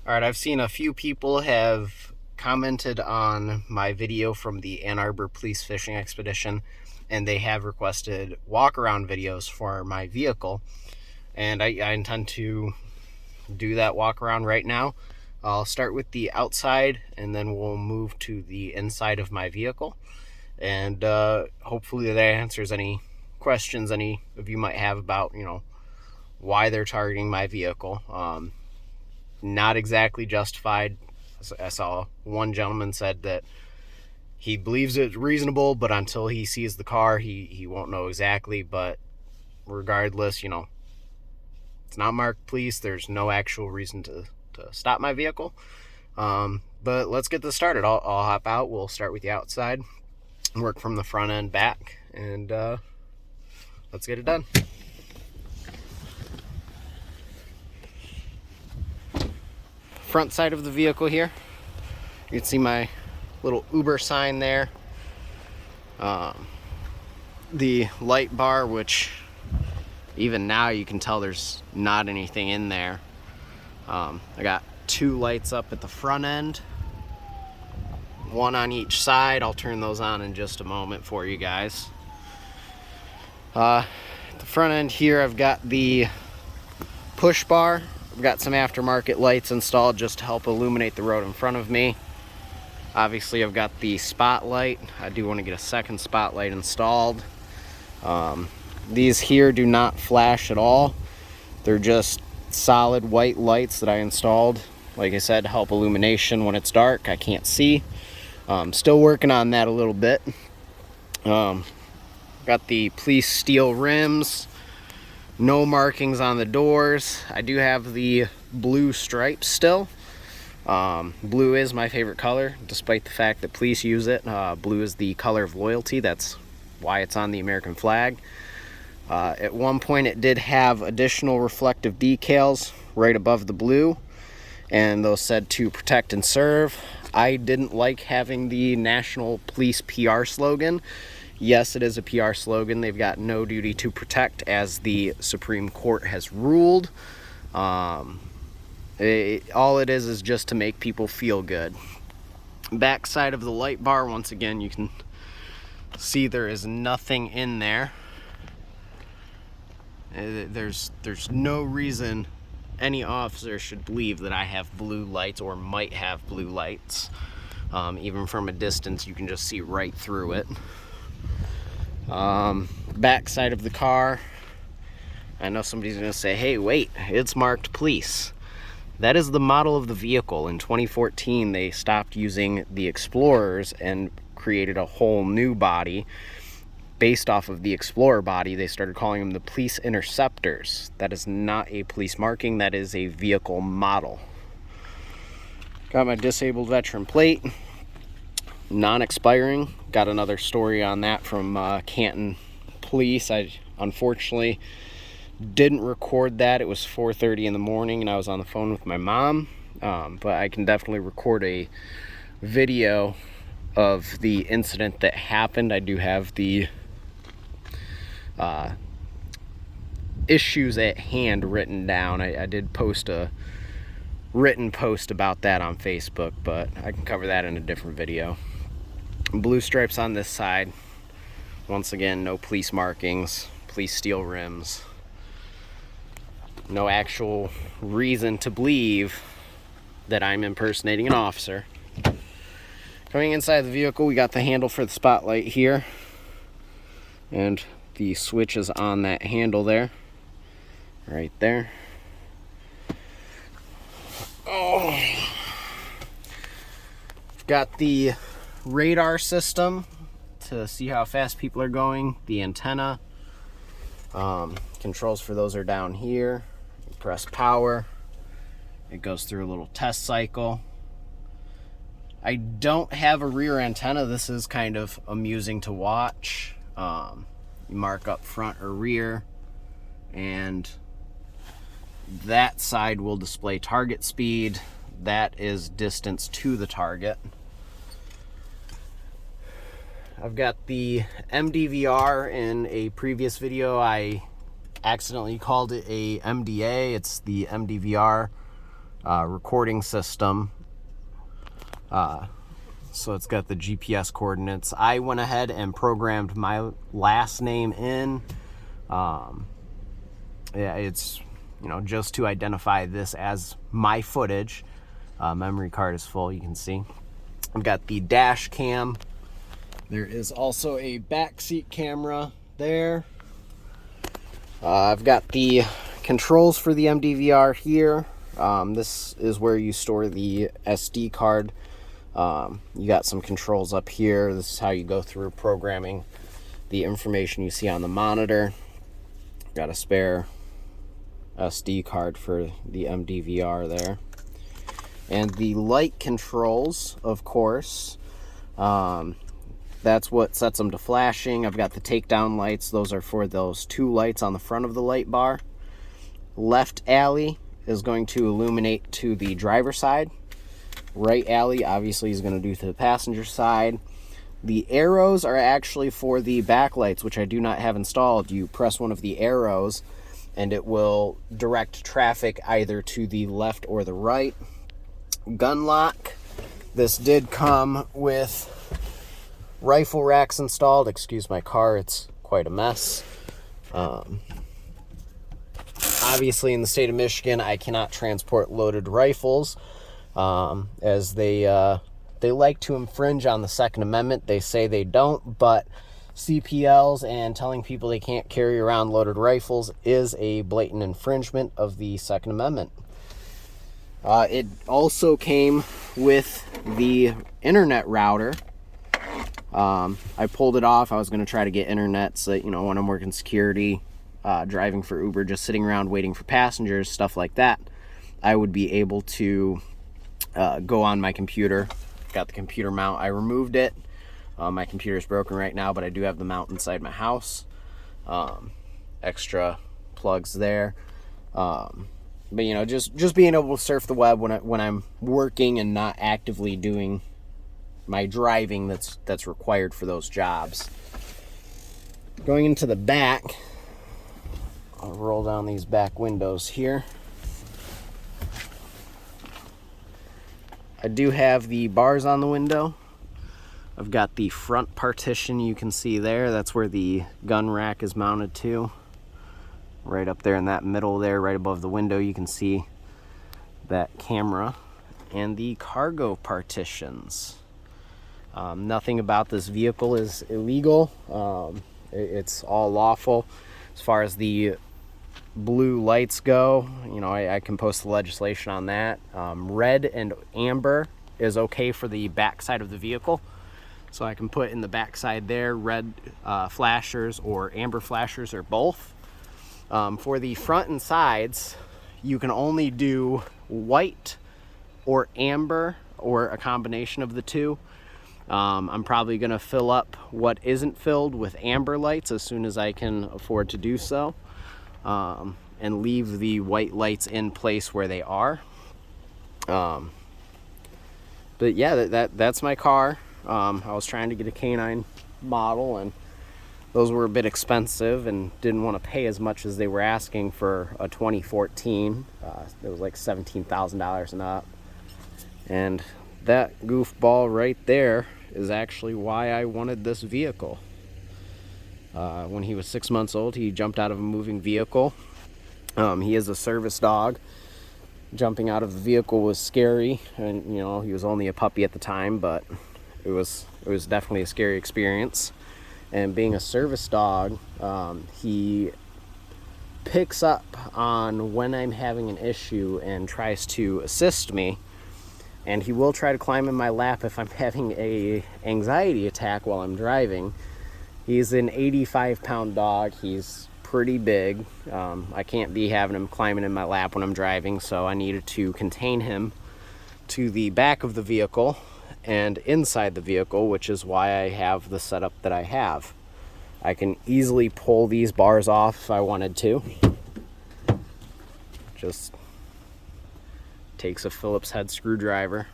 All right, I've seen a few people have commented on my video from the Ann Arbor Police Fishing Expedition, and they have requested walk-around videos for my vehicle. And I intend to do that walk-around right now. I'll start with the outside, and then we'll move to the inside of my vehicle. And hopefully that answers any questions any of you might have about, why they're targeting my vehicle. Not exactly justified. I saw one gentleman said that he believes it's reasonable, but until he sees the car, he won't know exactly. But regardless, it's not marked police. There's no actual reason to stop my vehicle. But let's get this started. I'll hop out. We'll start with the outside, work from the front end back, and let's get it done. Front side of the vehicle here, you can see my little Uber sign there. The light bar, which even now you can tell there's not anything in there. I got two lights up at the front end, one on each side. I'll turn those on in just a moment for you guys. At the front end here, I've got the push bar. I've got some aftermarket lights installed just to help illuminate the road in front of me. Obviously, I've got the spotlight. I do want to get a second spotlight installed. These here do not flash at all. They're just solid white lights that I installed. Like I said, to help illumination when it's dark. I can't see. Still working on that a little bit. Got the police steel rims. No markings on the doors. I do have the blue stripes still. Blue is my favorite color, despite the fact that police use it. Blue is the color of loyalty. That's why it's on the American flag. At one point it did have additional reflective decals right above the blue, and those said to protect and serve. I didn't like having the National Police PR slogan. Yes, it is a PR slogan. They've got no duty to protect, as the Supreme Court has ruled. All it is just to make people feel good. Back side of the light bar, once again, you can see there is nothing in there. There's no reason any officer should believe that I have blue lights or might have blue lights. Even from a distance, you can just see right through it. Back side of the car, I know somebody's gonna say, hey, wait, it's marked police. That is the model of the vehicle. In 2014, they stopped using the Explorers and created a whole new body based off of the Explorer body. They started calling them the Police Interceptors. That is not a police marking, that is a vehicle model. Got my disabled veteran plate, non-expiring. Got another story on that from Canton Police. I unfortunately didn't record that. It was 4:30 in the morning and I was on the phone with my mom, but I can definitely record a video of the incident that happened. I do have the issues at hand written down. I did post a written post about that on Facebook, but I can cover that in a different video. Blue stripes on this side. Once again, no police markings, police steel rims. No actual reason to believe that I'm impersonating an officer. Coming inside the vehicle, we got the handle for the spotlight here, and the switch is on that handle there, right there. Oh, got the radar system to see how fast people are going. The antenna controls for those are down here. You press power, it goes through a little test cycle. I don't have a rear antenna. This is kind of amusing to watch. You mark up front or rear, and that side will display target speed. That is distance to the target. I've got the MDVR. In a previous video, I accidentally called it a MDA. It's the MDVR recording system. So it's got the GPS coordinates. I went ahead and programmed my last name in. Yeah, it's, you know, just to identify this as my footage. Memory card is full, you can see. I've got the dash cam. There is also a backseat camera there. I've got the controls for the MDVR here. This is where you store the SD card. You got some controls up here. This is how you go through programming the information you see on the monitor. Got a spare SD card for the MDVR there. And the light controls, of course, that's what sets them to flashing. I've got the takedown lights. Those are for those two lights on the front of the light bar. Left alley is going to illuminate to the driver's side. Right alley, obviously, is going to do to the passenger side. The arrows are actually for the backlights, which I do not have installed. You press one of the arrows, and it will direct traffic either to the left or the right. Gun lock. This did come with rifle racks installed. Excuse my car, it's quite a mess. Obviously, in the state of Michigan, I cannot transport loaded rifles, as they like to infringe on the Second Amendment. They say they don't, but CPLs and telling people they can't carry around loaded rifles is a blatant infringement of the Second Amendment. It also came with the internet router. I pulled it off. I was going to try to get internet so that, you know, when I'm working security, driving for Uber, just sitting around waiting for passengers, stuff like that, I would be able to go on my computer. Got the computer mount. I removed it. My computer is broken right now, but I do have the mount inside my house. Extra plugs there. But, you know, just being able to surf the web when I'm working and not actively doing my driving that's required for those jobs. Going into the back, I'll roll down these back windows here. I do have the bars on the window. I've got the front partition you can see there. That's where the gun rack is mounted to. Right up there in that middle there, right above the window, you can see that camera. And the cargo partitions. Nothing about this vehicle is illegal. It's all lawful. As far as the blue lights go, you know, I can post the legislation on that. Red and amber is okay for the back side of the vehicle. So I can put in the back side there red flashers or amber flashers or both. For the front and sides, you can only do white or amber or a combination of the two. I'm probably going to fill up what isn't filled with amber lights as soon as I can afford to do so, and leave the white lights in place where they are. But yeah, that's my car. I was trying to get a K9 model, and those were a bit expensive and didn't want to pay as much as they were asking for a 2014. It was like $17,000 and up. And that goofball right there is actually why I wanted this vehicle. When he was 6 months old, he jumped out of a moving vehicle. He is a service dog. Jumping out of the vehicle was scary, and you know, he was only a puppy at the time, but it was definitely a scary experience. And being a service dog, he picks up on when I'm having an issue and tries to assist me. And he will try to climb in my lap if I'm having a anxiety attack while I'm driving. He's an 85-pound dog. He's pretty big. I can't be having him climbing in my lap when I'm driving, so I needed to contain him to the back of the vehicle and inside the vehicle, which is why I have the setup that I have. I can easily pull these bars off if I wanted to. Just takes a Phillips head screwdriver.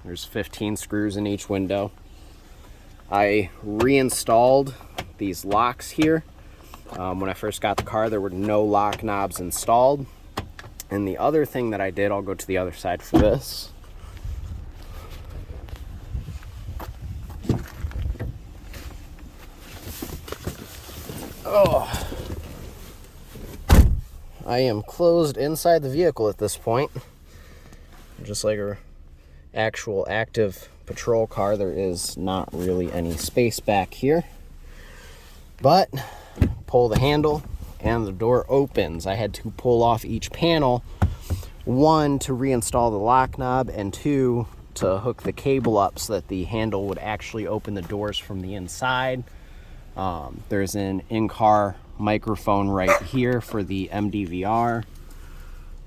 There's 15 screws in each window. I reinstalled these locks here. When I first got the car, there were no lock knobs installed. And the other thing that I did, I'll go to the other side for this. Oh, I am closed inside the vehicle at this point. Just like a actual active patrol car, there is not really any space back here. But pull the handle and the door opens. I had to pull off each panel, one to reinstall the lock knob, and two to hook the cable up so that the handle would actually open the doors from the inside. There's an in-car microphone right here for the MDVR.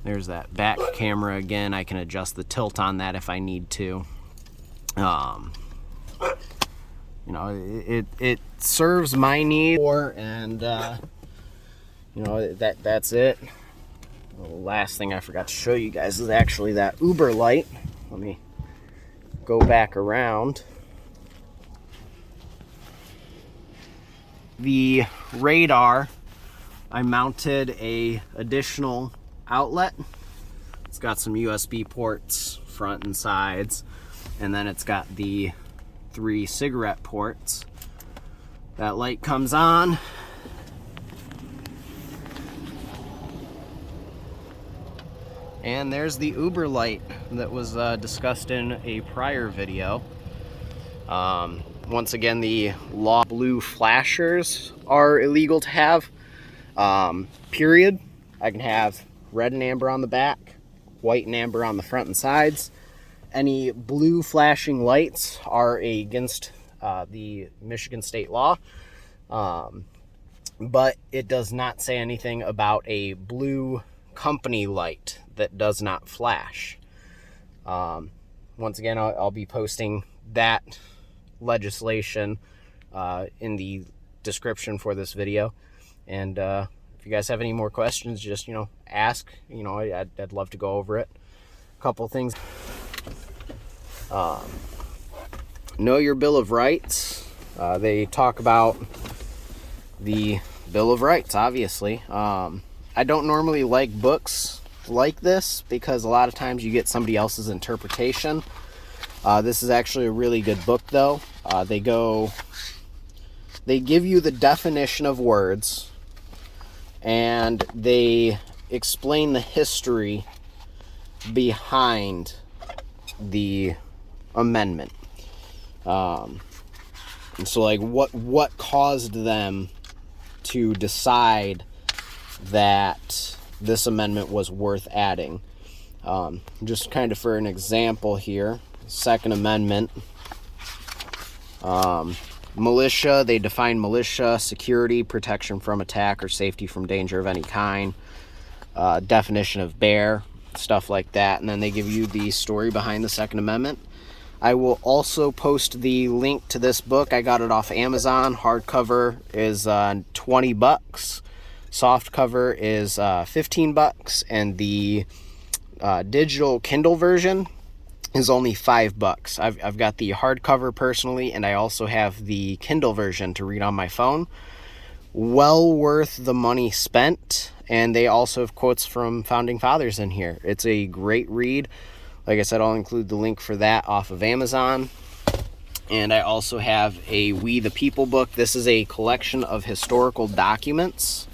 There's that back camera again. I can adjust the tilt on that if I need to. You know, it serves my need, and you know, that's it. The last thing I forgot to show you guys is actually that Uber light. Let me go back around. The radar, I mounted a additional outlet. It's got some USB ports, front and sides, and then it's got the 3 cigarette ports. That light comes on. And there's the Uber light that was discussed in a prior video. Once again, the law blue flashers are illegal to have, period. I can have red and amber on the back, white and amber on the front and sides. Any blue flashing lights are against the Michigan state law, but it does not say anything about a blue company light that does not flash. Once again, I'll be posting that legislation in the description for this video, and if you guys have any more questions, just ask. I'd love to go over it. A couple things. Know your Bill of Rights. They talk about the Bill of Rights, obviously. I don't normally like books like this because a lot of times you get somebody else's interpretation. This is actually a really good book, though. They give you the definition of words, and they explain the history behind the amendment. And so, like, what caused them to decide that this amendment was worth adding. Just kind of for an example here, Second Amendment. Militia, they define militia: security, protection from attack, or safety from danger of any kind. Definition of bear, stuff like that. And then they give you the story behind the Second Amendment. I will also post the link to this book. I got it off Amazon. Hardcover is $20. Softcover is $15, and the digital Kindle version is only $5. I've got the hardcover personally, and I also have the Kindle version to read on my phone. Well worth the money spent, and they also have quotes from founding fathers in here. It's a great read. Like I said, I'll include the link for that off of Amazon. And I also have a We the People book. This is a collection of historical documents.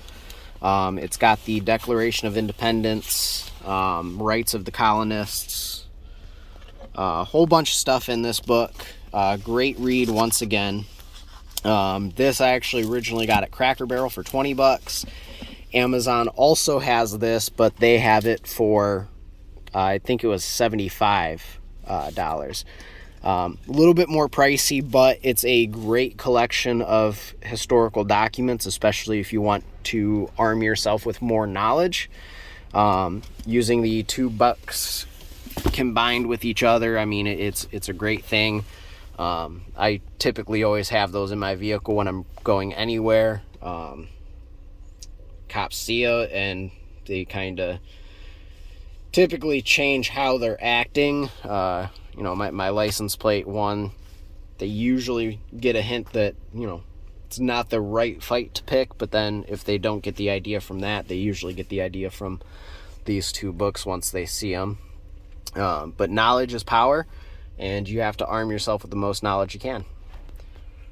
It's got the Declaration of Independence, rights of the colonists, a whole bunch of stuff in this book. Great read once again. This I actually originally got at Cracker Barrel for $20. Amazon also has this, but they have it for I think it was $75. A little bit more pricey, but it's a great collection of historical documents, especially if you want to arm yourself with more knowledge. Using the $2 combined with each other, I mean, it's a great thing. I typically always have those in my vehicle when I'm going anywhere. Cops see it, and they kind of typically change how they're acting. My license plate one, they usually get a hint that, it's not the right fight to pick, but then if they don't get the idea from that, they usually get the idea from these two books once they see them. But knowledge is power, and you have to arm yourself with the most knowledge you can.